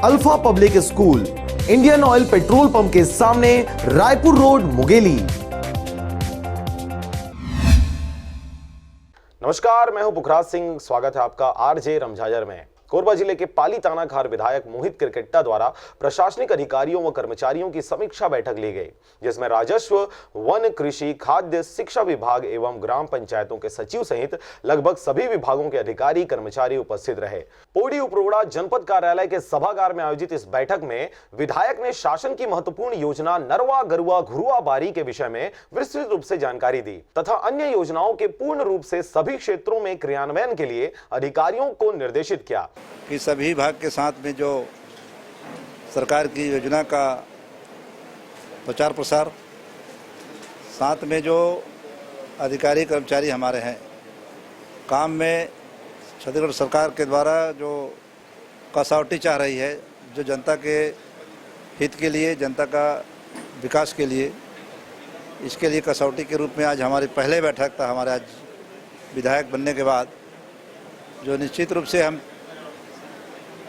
Alpha public school, Indian oil petrol pump के सामने, Raipur road, Mungeli. नमस्कार, मैं हूं पुखराज सिंह। स्वागत है आपका आरजे रमझाजर में। कोरबा जिले के पाली तानाखार विधायक मोहित किरकेट्टा द्वारा प्रशासनिक अधिकारियों व कर्मचारियों की समीक्षा बैठक ली गई, जिसमें राजस्व, वन, कृषि, खाद्य, शिक्षा विभाग एवं ग्राम पंचायतों के सचिव सहित लगभग सभी विभागों के अधिकारी कर्मचारी उपस्थित रहे। पोड़ी उपरोड़ा जनपद कार्यालय के सभागार में आयोजित इस बैठक में विधायक ने शासन की महत्वपूर्ण योजना नरवा गरुआ घुरुआ बारी के विषय में विस्तृत रूप से जानकारी दी तथा अन्य योजनाओं के पूर्ण रूप से सभी क्षेत्रों में क्रियान्वयन के लिए अधिकारियों को निर्देशित किया कि सभी विभाग के साथ में जो सरकार की योजना का प्रचार प्रसार, साथ में जो अधिकारी कर्मचारी हमारे हैं काम में, छत्तीसगढ़ सरकार के द्वारा जो कसौटी चाह रही है, जो जनता के हित के लिए, जनता का विकास के लिए, इसके लिए कसौटी के रूप में आज हमारी पहले बैठक था हमारे आज विधायक बनने के बाद, जो निश्चित रूप से हम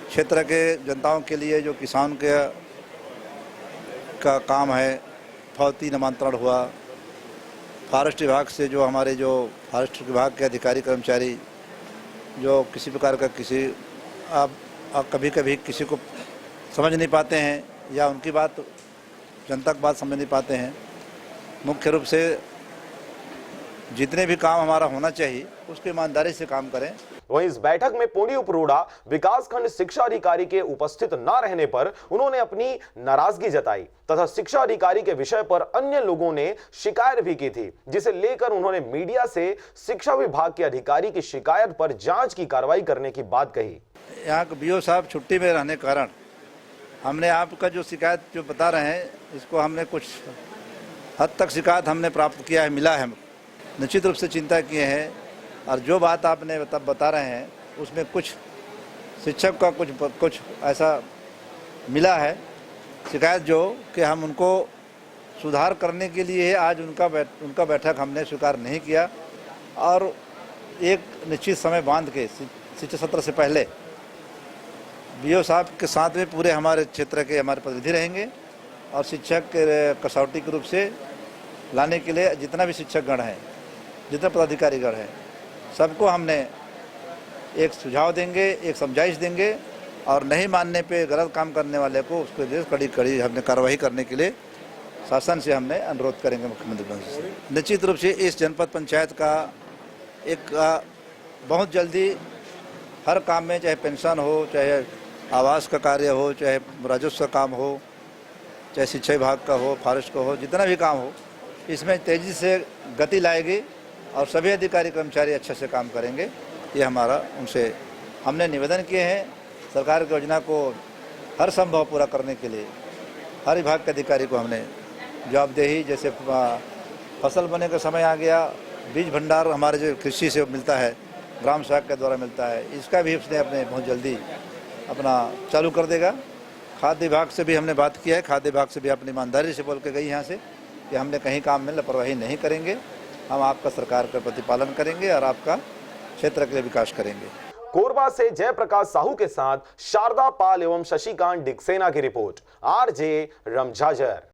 क्षेत्र के जनताओं के लिए जो किसान के का काम है, फौती नामांतरण हुआ, फॉरेस्ट विभाग से जो हमारे जो फॉरेस्ट विभाग के अधिकारी कर्मचारी जो किसी प्रकार का किसी आप कभी कभी किसी को समझ नहीं पाते हैं या उनकी बात जनता की बात समझ नहीं पाते हैं। मुख्य रूप से जितने भी काम हमारा होना चाहिए उसकी ईमानदारी से काम करें। वहीं इस बैठक में पोड़ी उपरोड़ा विकासखंड शिक्षा अधिकारी के उपस्थित न रहने पर उन्होंने अपनी नाराजगी जताई तथा शिक्षा अधिकारी के विषय पर अन्य लोगों ने शिकायत भी की थी, जिसे लेकर उन्होंने मीडिया से शिक्षा विभाग के अधिकारी की शिकायत पर जांच की कार्रवाई करने की बात कही। यहाँ के बीओ साहब छुट्टी में रहने के कारण हमने आपका जो शिकायत जो बता रहे हैं, इसको हमने कुछ हद तक शिकायत हमने प्राप्त किया है, मिला है, निश्चित रूप से चिंता किए हैं। और जो बात आपने बता रहे हैं उसमें कुछ शिक्षक का कुछ ऐसा मिला है शिकायत, जो कि हम उनको सुधार करने के लिए आज उनका बैठक हमने स्वीकार नहीं किया और एक निश्चित समय बांध के शिक्षा सत्र से पहले बीओ साहब के साथ में पूरे हमारे क्षेत्र के हमारे प्रतिनिधि रहेंगे और शिक्षक के कसौटी के रूप से लाने के लिए जितना भी शिक्षकगण हैं, जितने पदाधिकारीगण हैं, सबको हमने एक सुझाव देंगे, एक समझाइश देंगे और नहीं मानने पे गलत काम करने वाले को उसके लिए कड़ी हमने कार्रवाई करने के लिए शासन से हमने अनुरोध करेंगे मुख्यमंत्री से। निश्चित रूप से इस जनपद पंचायत का एक बहुत जल्दी हर काम में, चाहे पेंशन हो, चाहे आवास का कार्य हो, चाहे राजस्व का काम हो, चाहे शिक्षा विभाग का हो, फॉरेस्ट का हो, जितना भी काम हो, इसमें तेज़ी से गति लाएगी और सभी अधिकारी कर्मचारी अच्छे से काम करेंगे। ये हमारा उनसे हमने निवेदन किए हैं। सरकार की योजना को हर संभव पूरा करने के लिए हर विभाग के अधिकारी को हमने जवाबदेही, जैसे फसल बोने का समय आ गया, बीज भंडार हमारे जो कृषि से मिलता है, ग्राम सेवक के द्वारा मिलता है, इसका भी उसने अपने बहुत जल्दी अपना चालू कर देगा। खाद्य विभाग से भी हमने बात किया है, खाद्य विभाग से भी अपनी ईमानदारी से बोल के गई यहाँ से कि हमने कहीं काम में लापरवाही नहीं करेंगे, हम आपका सरकार का प्रतिपालन करेंगे और आपका क्षेत्र के लिए विकास करेंगे। कोरबा से जयप्रकाश साहू के साथ शारदा पाल एवं शशिकांत डिक्सेना की रिपोर्ट, आरजे रमझाजर।